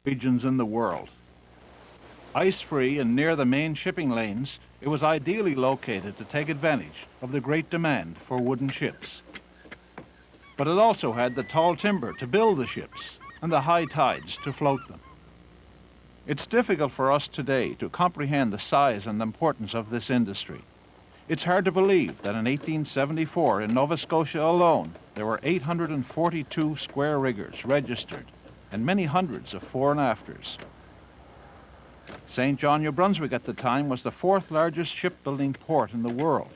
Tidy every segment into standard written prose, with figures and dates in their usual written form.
regions in the world. Ice-free and near the main shipping lanes, it was ideally located to take advantage of the great demand for wooden ships. But it also had the tall timber to build the ships and the high tides to float them. It's difficult for us today to comprehend the size and importance of this industry. It's hard to believe that in 1874 in Nova Scotia alone, there were 842 square riggers registered and many hundreds of fore and afters. St. John, New Brunswick at the time was the fourth largest shipbuilding port in the world.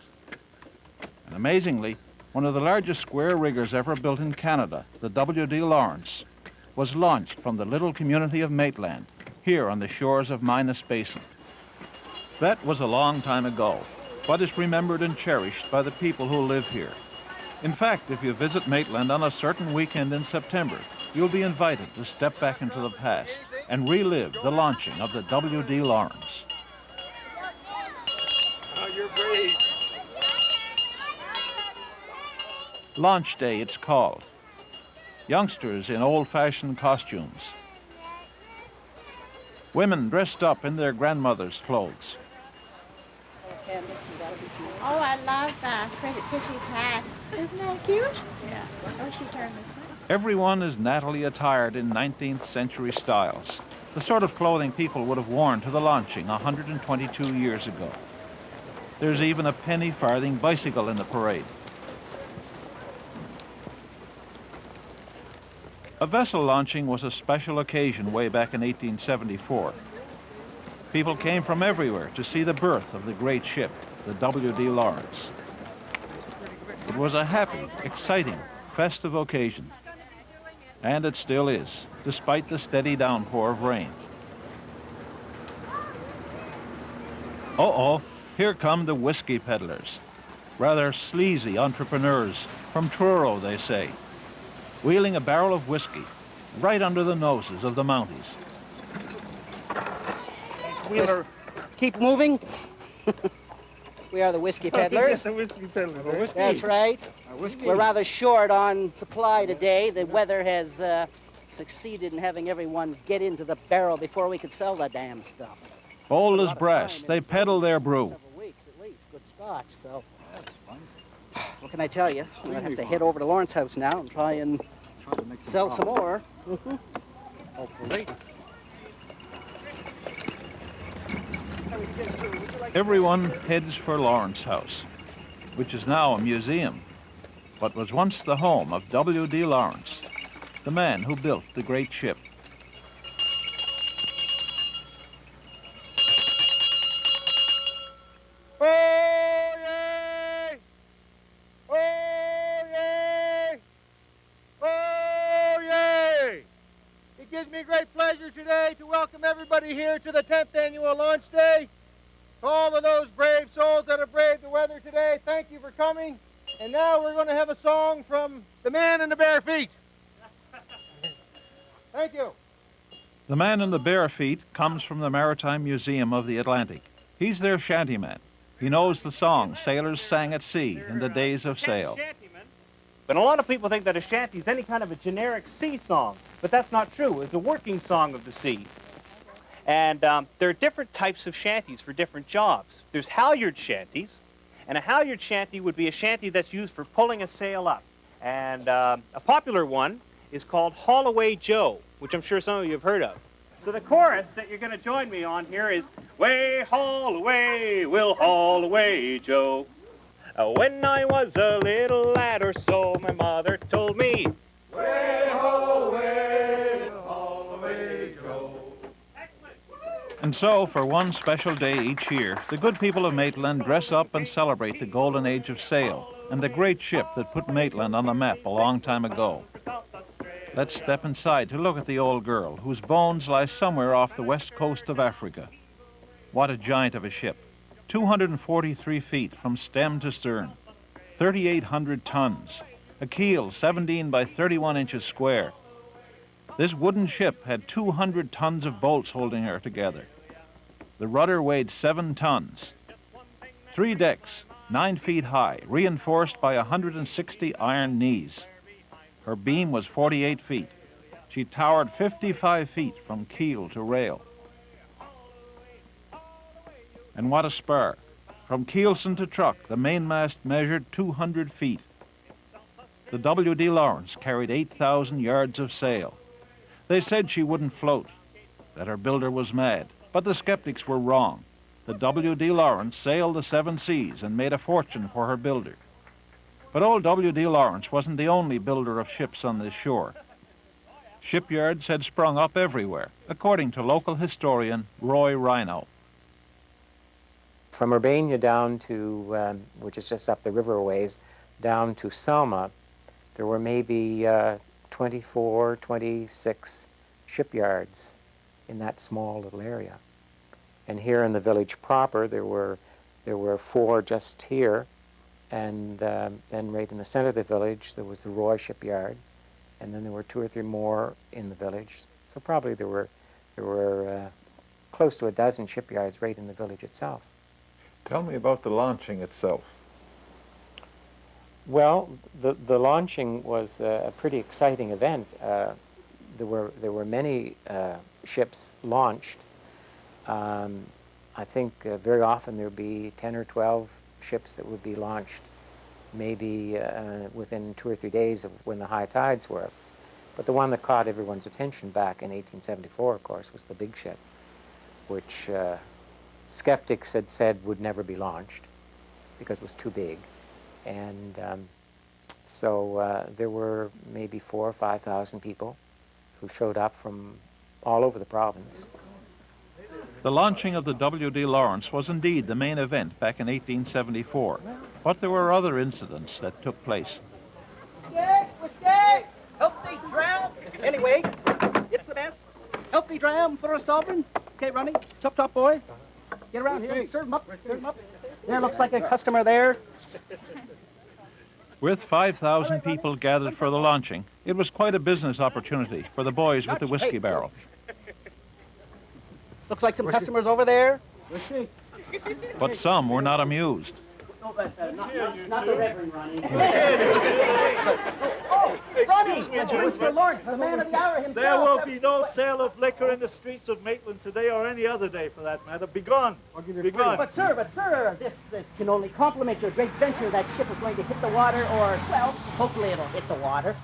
And amazingly, one of the largest square riggers ever built in Canada, the W.D. Lawrence, was launched from the little community of Maitland, here on the shores of Minas Basin. That was a long time ago, but is remembered and cherished by the people who live here. In fact, if you visit Maitland on a certain weekend in September, you'll be invited to step back into the past and relive the launching of the W.D. Lawrence. Oh, you're brave. Launch Day, it's called. Youngsters in old-fashioned costumes. Women dressed up in their grandmother's clothes. Oh, I love Chrissy's hat. Isn't that cute? Yeah. Oh, she turned this way. Everyone is nattily attired in 19th century styles, the sort of clothing people would have worn to the launching 122 years ago. There's even a penny farthing bicycle in the parade. A vessel launching was a special occasion way back in 1874. People came from everywhere to see the birth of the great ship, the W.D. Lawrence. It was a happy, exciting, festive occasion. And it still is, despite the steady downpour of rain. Uh-oh, here come the whiskey peddlers. Rather sleazy entrepreneurs, from Truro, they say, wheeling a barrel of whiskey right under the noses of the Mounties. Wheeler, keep moving. We are the whiskey peddlers. Yes, the whiskey peddlers. That's right. We're rather short on supply today. The weather has succeeded in having everyone get into the barrel before we could sell the damn stuff. Bold as brass, they peddle their brew. Several weeks at least, good scotch, so. What can I tell you? I'm gonna have to head over to Lawrence House now and try and sell some more. Hopefully. Everyone heads for Lawrence House, which is now a museum, but was once the home of W.D. Lawrence, the man who built the great ship. Oh, yay! Oh, yay! Oh, yay! It gives me great pleasure today to welcome everybody here to the 10th Annual Launch Day. To all of those brave souls that have braved the weather today, thank you for coming. And now we're going to have a song from The Man in the Bare Feet. Thank you. The Man in the Bare Feet comes from the Maritime Museum of the Atlantic. He's their shantyman. He knows the song sailors sang at sea in the days of sail. But a lot of people think that a shanty is any kind of a generic sea song, but that's not true. It's a working song of the sea. And there are different types of shanties for different jobs. There's halyard shanties, and a halyard shanty would be a shanty that's used for pulling a sail up. And a popular one is called Haul Away Joe, which I'm sure some of you have heard of. So the chorus that you're going to join me on here is, "Way, haul away, we'll haul away, Joe. When I was a little lad or so, my mother told me, way, haul away, we'll haul away, Joe." And so, for one special day each year, the good people of Maitland dress up and celebrate the golden age of sail and the great ship that put Maitland on the map a long time ago. Let's step inside to look at the old girl, whose bones lie somewhere off the west coast of Africa. What a giant of a ship. 243 feet from stem to stern, 3,800 tons, a keel 17 by 31 inches square. This wooden ship had 200 tons of bolts holding her together. The rudder weighed 7 tons. 3 decks, 9 feet high, reinforced by 160 iron knees. Her beam was 48 feet. She towered 55 feet from keel to rail. And what a spar. From keelson to truck, the mainmast measured 200 feet. The W.D. Lawrence carried 8,000 yards of sail. They said she wouldn't float, that her builder was mad, but the skeptics were wrong. The W.D. Lawrence sailed the 7 seas and made a fortune for her builder. But old W.D. Lawrence wasn't the only builder of ships on this shore. Shipyards had sprung up everywhere, according to local historian Roy Rhyno. From Urbania down to, which is just up the river a ways, down to Selma, there were maybe 24, 26 shipyards in that small little area. And here in the village proper, there were 4 just here, and then right in the center of the village, there was the Roy shipyard, and then there were 2 or 3 more in the village. So probably there were close to a dozen shipyards right in the village itself. Tell me about the launching itself. Well, the launching was a pretty exciting event. There were many ships launched. I think very often there would be 10 or 12 ships that would be launched, maybe within 2 or 3 days of when the high tides were. But the one that caught everyone's attention back in 1874, of course, was the big ship, which skeptics had said would never be launched because it was too big. And so there were maybe 4,000 or 5,000 people who showed up from all over the province. The launching of the W.D. Lawrence was indeed the main event back in 1874, but there were other incidents that took place. Whiskey! Help me drown! Anyway, it's the best. Help me drown for a sovereign. Okay, Ronnie, top boy. Get around here and serve him up. Serve him up. There looks like a customer there. With 5,000 people gathered for the launching, it was quite a business opportunity for the boys with the whiskey barrel. Looks like some customers over there. But some were not amused. Not the Reverend Ronnie. Oh, Ronnie! Mr. Lawrence, the man of the hour himself. There will be no sale of liquor in the streets of Maitland today or any other day for that matter. Begone! Begone! But sir, this can only compliment your great venture. That ship is going to hit the water, or, well, hopefully it'll hit the water.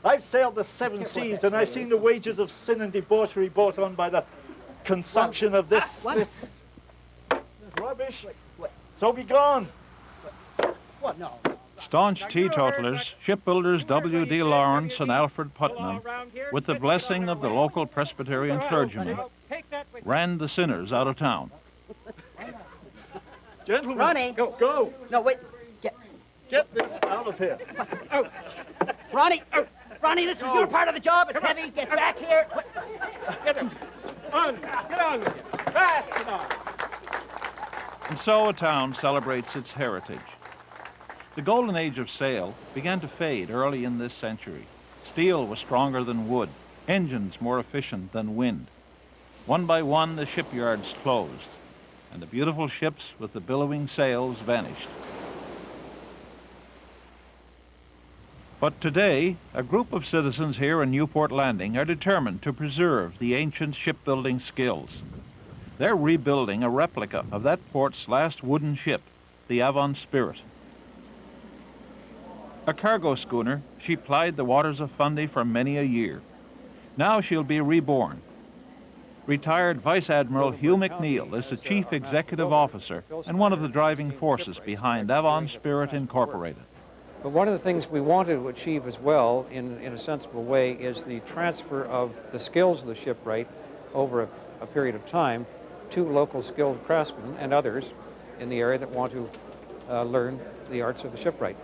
I've sailed the 7 seas and I've seen the wages of sin and debauchery brought on by the consumption of this rubbish. So begone! What? No. Staunch teetotalers, shipbuilders W.D. Lawrence and Alfred Putnam, with the blessing of the local Presbyterian clergyman, ran the sinners out of town. Gentlemen, Ronnie! Go! No, wait. Get this out of here. Oh. Ronnie! Oh. Ronnie, this is your part of the job. It's heavy. Get back here. Get him. On. Get on with you. Fast, get on. And so a town celebrates its heritage. The golden age of sail began to fade early in this century. Steel was stronger than wood, engines more efficient than wind. One by one, the shipyards closed, and the beautiful ships with the billowing sails vanished. But today, a group of citizens here in Newport Landing are determined to preserve the ancient shipbuilding skills. They're rebuilding a replica of that port's last wooden ship, the Avon Spirit. A cargo schooner, she plied the waters of Fundy for many a year. Now she'll be reborn. Retired Vice Admiral Hugh MacNeil is the Chief Executive Officer and one of the driving forces behind Avon Spirit Incorporated. But one of the things we wanted to achieve as well, in a sensible way, is the transfer of the skills of the shipwright over a period of time to local skilled craftsmen and others in the area that want to learn the arts of the shipwright.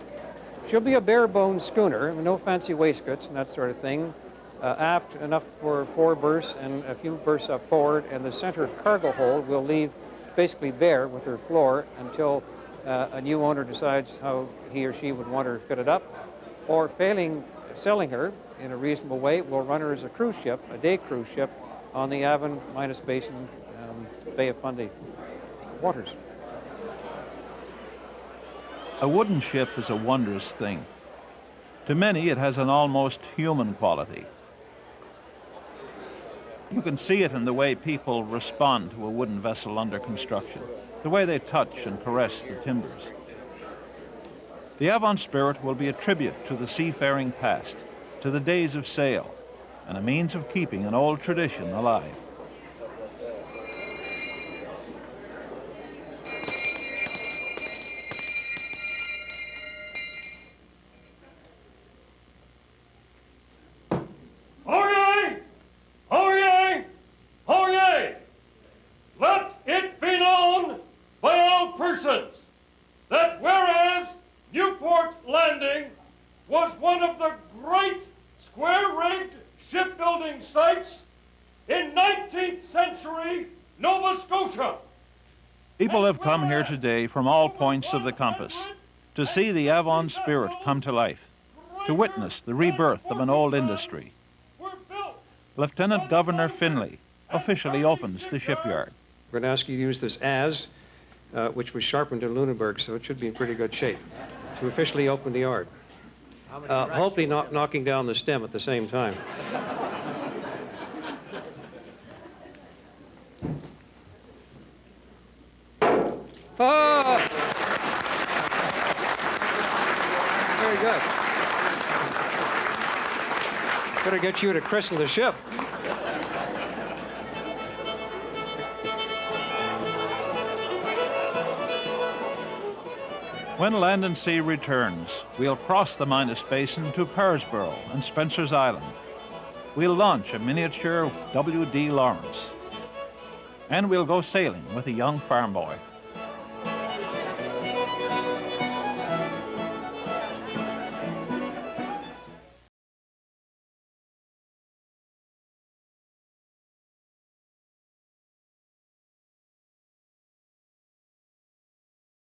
She'll be a bare-bones schooner, no fancy waistcoats and that sort of thing. Aft, enough for 4 berths and a few berths up forward, and the center cargo hold will leave basically bare with her floor until a new owner decides how he or she would want her fitted up, or failing selling her in a reasonable way, we'll run her as a cruise ship, a day cruise ship, on the Avon, Minas Basin, Bay of Fundy waters. A wooden ship is a wondrous thing. To many, it has an almost human quality. You can see it in the way people respond to a wooden vessel under construction, the way they touch and caress the timbers. The Avon spirit will be a tribute to the seafaring past, to the days of sail, and a means of keeping an old tradition alive. Oyez! Oyez! Oyez! Let it be known by all persons that whereas Newport Landing was one of the great square-rigged shipbuilding sites in 19th century Nova Scotia. People have come here today from all points of the compass to see the Avon spirit come to life, to witness the rebirth of an old industry. Lieutenant Governor Finley officially opens the shipyard. We're going to ask you to use this as, which was sharpened in Lunenburg, so it should be in pretty good shape, to officially open the yard. Hopefully not knocking down the stem at the same time. Ah! Very good. Better get you to christen the ship. When Land and Sea returns, we'll cross the Minas Basin to Parrsboro and Spencer's Island. We'll launch a miniature W.D. Lawrence. And we'll go sailing with a young farm boy.